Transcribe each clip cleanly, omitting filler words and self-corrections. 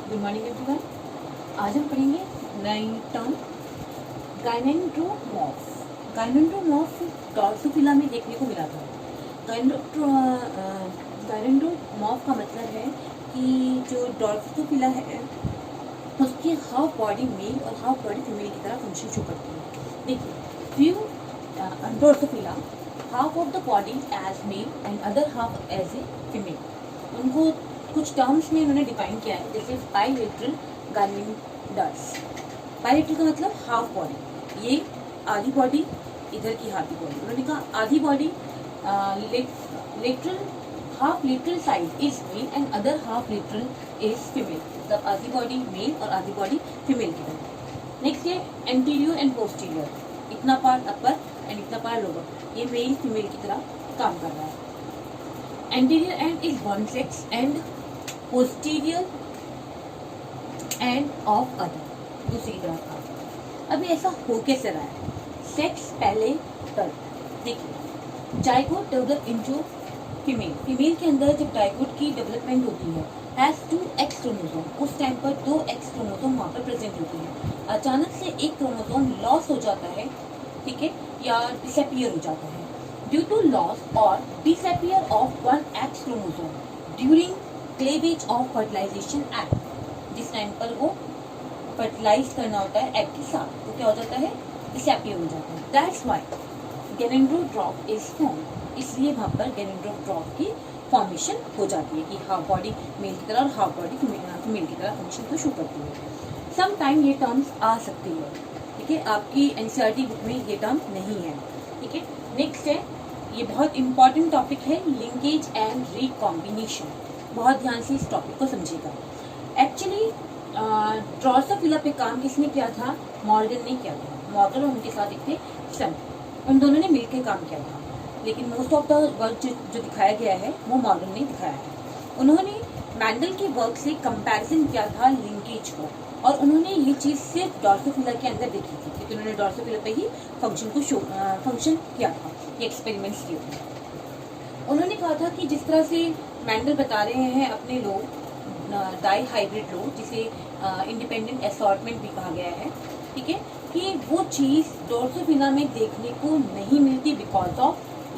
Good morning everyone. आज हम पढ़ेंगे नई टर्म गायनेंड्रोमॉर्फ। गायनेंड्रोमॉर्फ ड्रोसोफिला में देखने को मिला था। गायनेंड्रोमॉर्फ का मतलब है कि जो ड्रोसोफिला है उसकी हाफ बॉडी मेल और हाफ बॉडी फीमेल की तरह फंक्शन शो करती है। देखिए, few drosophila half of the body as male and other half as a female. उनको कुछ टर्म्स में उन्होंने डिफाइन किया है, जैसे बाइलेटरल गायनेंडर्स। बाइलेटरल का मतलब हाफ बॉडी, ये आधी बॉडी, इधर की आधी बॉडी। उन्होंने कहा आधी body lateral, half lateral side is male and other half lateral is female. मतलब आधी बॉडी मेल और आधी बॉडी फीमेल की तरह। नेक्स्ट है एंटीरियर एंड पोस्टीरियर, इतना पार्ट अपर एंड इतना पार्ट लोअर, ये मेल फीमेल की तरह काम कर रहा है। Anterior and is one sex and posterior end of other, दूसरी तरफ का। अभी ऐसा हो कैसे रहा है? सेक्स पहले तब देखिए, zygote develop into female. Female के अंदर जब जाइगोट की डेवलपमेंट होती है हैज 2 एक्स क्रोमोसोम, उस टाइम पर 2 एक्स क्रोमोसोम वहाँ पर प्रेजेंट होती है। अचानक से एक क्रोमोसोम लॉस हो जाता है, ठीक है, या डिसअपियर हो जाता है। ड्यू टू लॉस और disappear of 1 X chromosome during cleavage of fertilisation egg, जिस टाइम पर वो फर्टिलाइज करना होता है एग के साथ, तो क्या हो जाता है? डिसअपियर हो जाता है। दैट्स व्हाई गैनेंड्रोड्रॉप इज फॉर्म। इसलिए वहाँ पर गैनेंड्रोड्रॉप की फॉर्मेशन हो जाती है कि हाफ बॉडी मेल की तरह और हाफ बॉडी फीमेल की तरह फंक्शन को शो करती है। सम टाइम ये टर्म्स आ सकती है, ठीक है, आपकी एनसीईआरटी बुक में ये टर्म नहीं है, ठीक है। नेक्स्ट है, ये बहुत इंपॉर्टेंट टॉपिक है, लिंकेज एंड रिकॉम्बिनेशन। बहुत ध्यान से इस टॉपिक को समझिएगा। एक्चुअली ड्रोसोफिला पे काम किसने किया था? मॉर्गन ने किया था। मॉर्गन और उनके साथ एक थे सन, उन दोनों ने मिलकर काम किया था। लेकिन मोस्ट ऑफ द वर्क जो दिखाया गया है वो मॉर्गन ने दिखाया है। उन्होंने मैंडल के वर्क से कंपैरिजन किया था लिंकेज को, और उन्होंने ये चीज़ सिर्फ ड्रोसोफिला के अंदर देखी थी, क्योंकि उन्होंने ड्रोसोफिला पे ही फंक्शन किया था, ये एक्सपेरिमेंट्स किए थे। उन्होंने कहा था कि जिस तरह से मैंडल बता रहे हैं अपने लोग डाई हाइब्रिड लो, जिसे इंडिपेंडेंट असॉर्टमेंट भी कहा गया है, ठीक है, कि वो चीज़ ड्रोसोफिला में देखने को नहीं मिलती बिकॉज ऑफ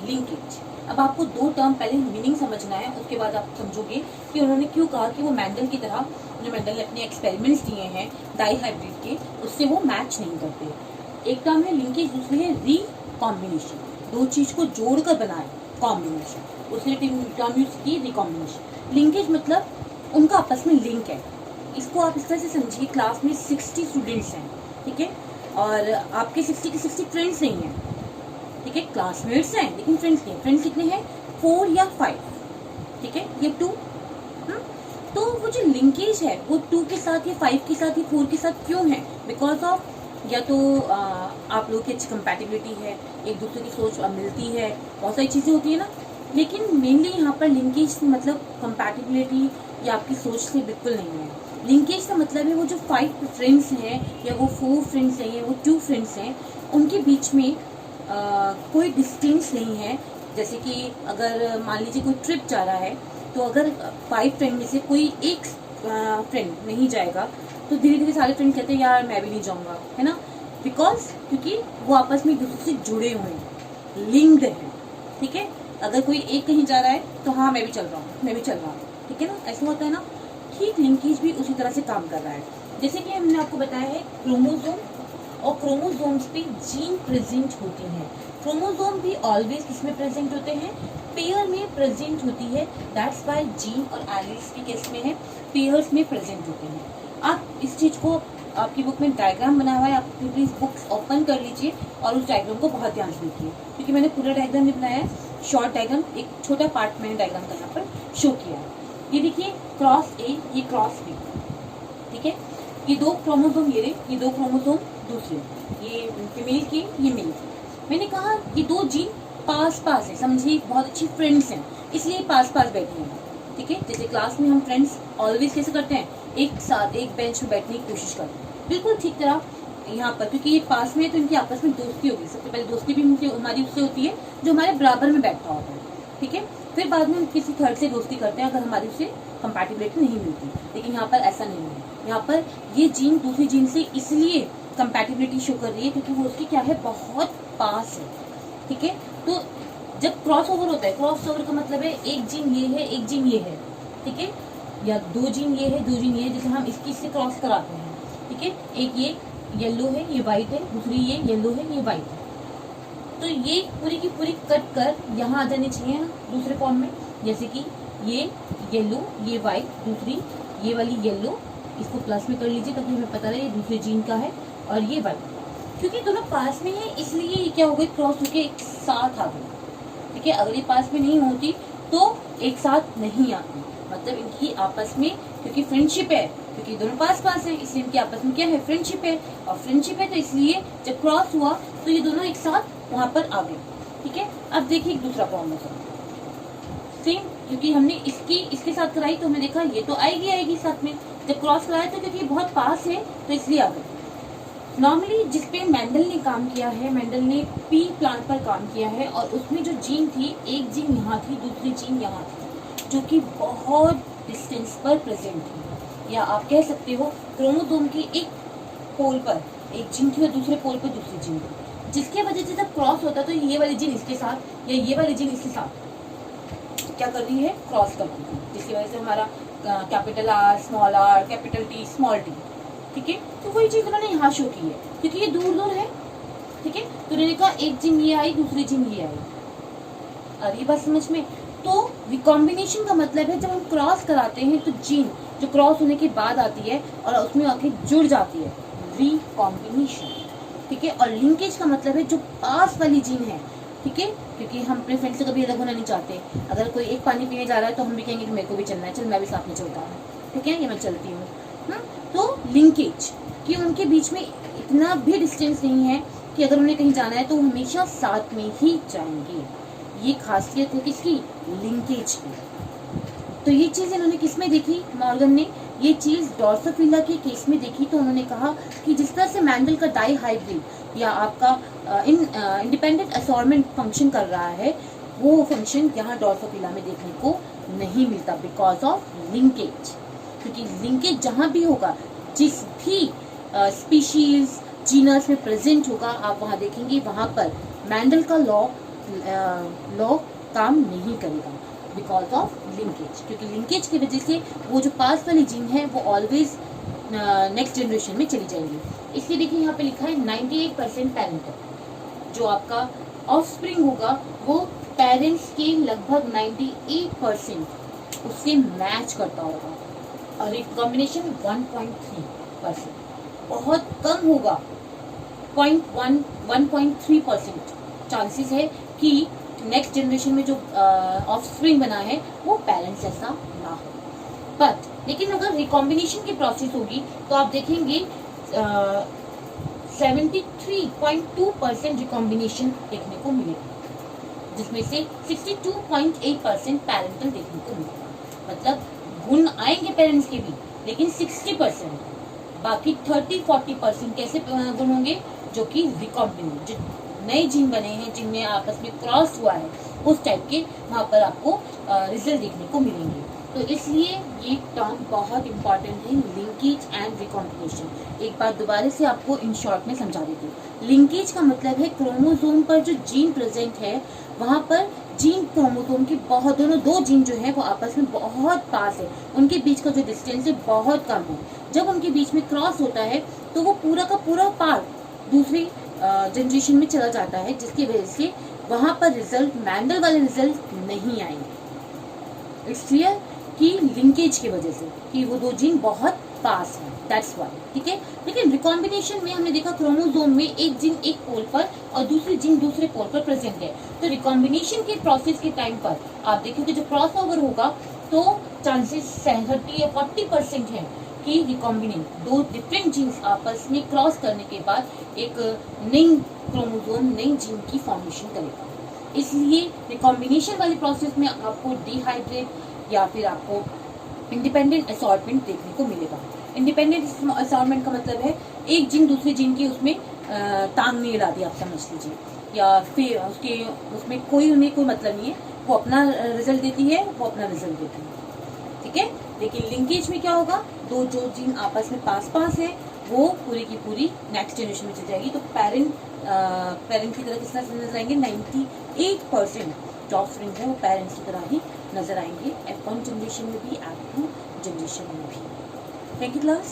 लिंकेज। अब आपको 2 टर्म पहले मीनिंग समझना है, उसके बाद आप समझोगे कि उन्होंने क्यों कहा कि वो मैंडल की तरह, जो मैंडल ने अपने एक्सपेरिमेंट्स दिए हैं डाई हाइब्रिड के, उससे वो मैच नहीं करते। एक टर्म है लिंकेज, दूसरी है रिकॉम्बिनेशन। 2 चीज़ को जोड़कर बनाए कॉम्बिनेशन, उसने टर्म यूज की रिकॉम्बिनेशन। लिंकेज मतलब उनका आपस में लिंक है। इसको आप इस तरह से समझिए, क्लास में 60 स्टूडेंट्स हैं, ठीक है, और आपके 60 के 60 फ्रेंड्स नहीं हैं, ठीक है, क्लासमेट्स हैं लेकिन फ्रेंड्स नहीं। फ्रेंड्स कितने हैं? 4 या 5, ठीक है, ये 2। तो वो जो लिंकेज है वो 2 के साथ या 5 के साथ या 4 के साथ क्यों है? बिकॉज ऑफ या तो आप लोगों की अच्छी कंपैटिबिलिटी है, एक दूसरे की सोच मिलती है, बहुत सारी चीज़ें होती है ना। लेकिन मेनली यहाँ पर लिंकेज मतलब कंपैटिबिलिटी या आपकी सोच से बिल्कुल नहीं है। लिंकेज का मतलब है वो जो 5 फ्रेंड्स हैं या वो 4 फ्रेंड्स हैं या वो 2 फ्रेंड्स हैं, उनके बीच में कोई डिस्टेंस नहीं है। जैसे कि अगर मान लीजिए कोई ट्रिप जा रहा है, तो अगर 5 फ्रेंड में से कोई एक फ्रेंड नहीं जाएगा तो धीरे धीरे सारे फ्रेंड कहते हैं यार मैं भी नहीं जाऊँगा, है ना, बिकॉज क्योंकि वो आपस में एक दूसरे से जुड़े हुए हैं, लिंक्ड हैं, ठीक है। अगर कोई एक कहीं जा रहा है तो हाँ मैं भी चल रहा हूँ, मैं भी चल रहा हूँ, ठीक है ना, ऐसा होता है ना। ठीक लिंकेज भी उसी तरह से काम कर रहा है। जैसे कि हमने आपको बताया है क्रोमोसोम, और क्रोमोसोम्स पे जीन प्रेजेंट होती हैं। क्रोमोसोम भी ऑलवेज किसमें प्रेजेंट होते हैं? पेयर में प्रेजेंट होती है। दैट्स व्हाई जीन और एलील्स भी किस में है? पेयर्स में प्रेजेंट होते हैं। आप इस चीज़ को, आपकी बुक में डायग्राम बना हुआ है, आप प्लीज बुक्स ओपन कर लीजिए और उस डायग्राम को बहुत ध्यान से देखिए, क्योंकि मैंने पूरा डायग्राम नहीं बनाया है, शॉर्ट डायग्राम, एक छोटा पार्ट मैंने डायग्राम का यहाँ पर शो किया है। ये देखिए, क्रॉस ए, ये क्रॉस बी, ठीक है, ये 2 क्रोमोसोम, ये 2 क्रोमोसोम दूसरे, ये फीमेल की, ये मेल की। मैंने कहा ये 2 जीन पास पास है, समझिए बहुत अच्छी फ्रेंड्स हैं, इसलिए पास पास बैठी हैं, ठीक है। जैसे क्लास में हम फ्रेंड्स ऑलवेज कैसे करते हैं? एक साथ एक बेंच में बैठने की कोशिश करते हैं, बिल्कुल ठीक तरह यहाँ पर, क्योंकि ये पास में है तो इनकी आपस में दोस्ती होगी। सबसे पहले दोस्ती भी हमारी उससे होती है जो हमारे बराबर में बैठा होता है, ठीक है। फिर बाद में हम किसी थर्ड से दोस्ती करते हैं अगर कंपैटिबिलिटी नहीं मिलती। लेकिन यहाँ पर ऐसा नहीं है, यहाँ पर ये जीन दूसरी जीन से इसलिए कंपैटिबिलिटी शो कर रही है क्योंकि वो उसकी क्या है, बहुत पास है। ठीक है, तो जब क्रॉस ओवर होता है, क्रॉस ओवर का मतलब है एक जीन ये है, एक जीन ये है, ठीक है, या दो जीन ये है, दो जीन ये है, जैसे हम इसकी इससे क्रॉस कराते हैं। ठीक है, एक ये येलो है, ये व्हाइट है, दूसरी ये येलो है, ये व्हाइट है, तो ये पूरी की पूरी कट कर यहाँ आ जानी चाहिए ना दूसरे फॉर्म में। जैसे कि ये येलो, ये व्हाइट, दूसरी ये वाली येलो, इसको प्लस में कर लीजिए ताकि हमें पता रहे ये दूसरे जीन का है, और ये व्हाइट, क्योंकि दोनों पास में है इसलिए ये क्या हो गई, क्रॉस होके एक साथ आ गई। ठीक है, अगर ये पास में नहीं होती तो एक साथ नहीं आती, मतलब इनकी आपस में क्योंकि फ्रेंडशिप है, क्योंकि दोनों पास पास है इसलिए इनकी आपस में क्या है, फ्रेंडशिप है, और फ्रेंडशिप है तो इसलिए जब क्रॉस हुआ तो ये दोनों एक साथ वहां पर आ गए। ठीक है, अब देखिए एक दूसरा फॉर्म सेम, क्योंकि हमने इसके साथ कराई तो हमने देखा ये तो आएगी साथ में, जब क्रॉस कराया तो क्योंकि बहुत पास है तो इसलिए आ गए। नॉर्मली जिसपे मेंडल ने काम किया है, मेंडल ने पी प्लांट पर काम किया है, और उसमें जो जीन थी, एक जीन यहाँ थी, दूसरी जीन यहाँ थी, जो कि बहुत डिस्टेंस पर प्रेजेंट थी, या आप कह सकते हो क्रोमोसोम के एक पोल पर एक जीन थी और दूसरे पोल पर दूसरी जीन थी, जिसके वजह से जब क्रॉस होता तो ये वाली जीन इसके साथ या ये वाली जीन इसके साथ क्या कर रही है, क्रॉस कर रही है, जिसकी वजह से हमारा capital R, small R, capital T, small T. ठीक है, तो वही चीज उन्होंने यहाँ शो की है क्योंकि ये दूर दूर है। ठीक है, तो उन्होंने कहा एक जीन ये आई, दूसरी जीन ये आई, और ये बात समझ में। तो रिकॉम्बिनेशन का मतलब है जब हम क्रॉस कराते हैं तो जीन जो क्रॉस होने के बाद आती है और उसमें आके जुड़ जाती है, रिकॉम्बिनेशन। ठीक है, और लिंकेज का मतलब है जो पास वाली जीन है। ठीक है, क्योंकि हम अपने फ्रेंड से कभी अलग होना नहीं चाहते। अगर कोई एक पानी पीने जा रहा है तो हम भी कहेंगे कि मेरे को भी चलना है, चल मैं भी साथ में चलता हूँ। ठीक है, ये मैं चलती हूँ। तो लिंकेज कि उनके बीच में इतना भी डिस्टेंस नहीं है कि अगर उन्हें कहीं जाना है तो हमेशा साथ में ही जाएंगे। ये खासियत है किसकी, लिंकेज की। तो ये चीज इन्होंने किसमें देखी, मॉर्गन ने ये चीज ड्रोसोफिला के केस में देखी। तो उन्होंने कहा कि जिस तरह से मैंडल का डाई हाइब्रिड या आपका इंडिपेंडेंट असॉर्टमेंट फंक्शन कर रहा है, वो फंक्शन यहाँ ड्रोसोफिला में देखने को नहीं मिलता बिकॉज ऑफ लिंकेज। क्योंकि लिंकेज जहां भी होगा, जिस भी स्पीशीज जीनस में प्रेजेंट होगा, आप वहां देखेंगे वहां पर मैंडल का लॉ काम नहीं करेगा बिकॉज ऑफ लिंकेज। क्योंकि लिंकेज की वजह से वो जो पास वाली जीन है वो ऑलवेज नेक्स्ट जनरेशन में चली जाएंगी। इसलिए देखिए यहाँ पे लिखा है 98% पेरेंटल, जो आपका ऑफस्प्रिंग होगा वो पेरेंट्स के लगभग 98% उससे मैच करता होगा, और रिकॉम्बिनेशन 1.3%, बहुत कम होगा, 1.3% चांसेस है कि नेक्स्ट जनरेशन में जो ऑफस्प्रिंग बना है वो पेरेंट्स जैसा ना हो। बट लेकिन अगर रिकॉम्बिनेशन की प्रोसेस होगी तो आप देखेंगे 73.2% रिकॉम्बिनेशन देखने को मिलेगा, जिसमें से 62.8% पेरेंटल देखने को मिलेगा। मतलब गुण आएंगे पेरेंट्स के भी, लेकिन 60%, बाकी 30-40% कैसे गुण होंगे, जो कि रिकॉम्बिनेट, जो नए जीन बने हैं जिनमें आपस में क्रॉस हुआ है, उस टाइप के वहां पर आपको रिजल्ट देखने को मिलेंगे। तो इसलिए ये टर्म बहुत इंपॉर्टेंट है, लिंकेज एंड रिकॉम्बिनेशन। एक बार दोबारा से आपको इन शॉर्ट में समझा देती हूँ। लिंकेज का मतलब है क्रोमोसोम पर जो जीन प्रेजेंट है वहां पर जीन क्रोमोसोम के बहुत, दोनों दो जीन जो है वो आपस में बहुत पास है, उनके बीच का जो डिस्टेंस है बहुत कम है। जब उनके बीच में क्रॉस होता है तो वो पूरा का पूरा पार्ट दूसरी जनरेशन में चला जाता है, जिसकी वजह से वहां पर रिजल्ट मैंडल वाले रिजल्ट नहीं आएंगे। इट्स क्लियर कि लिंकेज की वजह से कि वो दो जीन बहुत पास हैं, दैट्स व्हाई। ठीक है, लेकिन रिकॉम्बिनेशन में हमने देखा क्रोमोसोम में एक जीन एक पोल पर और दूसरी जीन दूसरे पोल पर प्रेजेंट है। तो रिकॉम्बिनेशन के प्रोसेस के टाइम पर आप देखोगे जो क्रॉस ओवर होगा तो चांसेस 30 या 40% है कि रिकॉम्बिनेट, दो डिफरेंट जीन्स आपस में क्रॉस करने के बाद एक नई क्रोमोसोम, नई जीन की फॉर्मेशन करेगा। इसलिए रिकॉम्बिनेशन वाले प्रोसेस में आपको डिहाइड्रेट या फिर आपको इंडिपेंडेंट असॉर्टमेंट देखने को मिलेगा। इंडिपेंडेंट असॉर्टमेंट का मतलब है एक जीन दूसरे जीन की उसमें टांग नहीं लगा दी, आप समझ लीजिए, या फिर उसमें कोई उन्हें कोई मतलब नहीं है, वो अपना रिजल्ट देती है, वो अपना रिजल्ट देती है। ठीक ठीक है। लेकिन लिंकेज में क्या होगा, दो जो जीन आपस में पास पास है वो पूरी की पूरी नेक्स्ट जनरेशन में चल जाएगी। तो पेरेंट की तरह किस तरह नजर आएंगे, 98% जो ऑफस्प्रिंग है वो पेरेंट्स की तरह ही नजर आएंगे, F1 जनरेशन में भी, F2 जनरेशन में भी। Thank you class.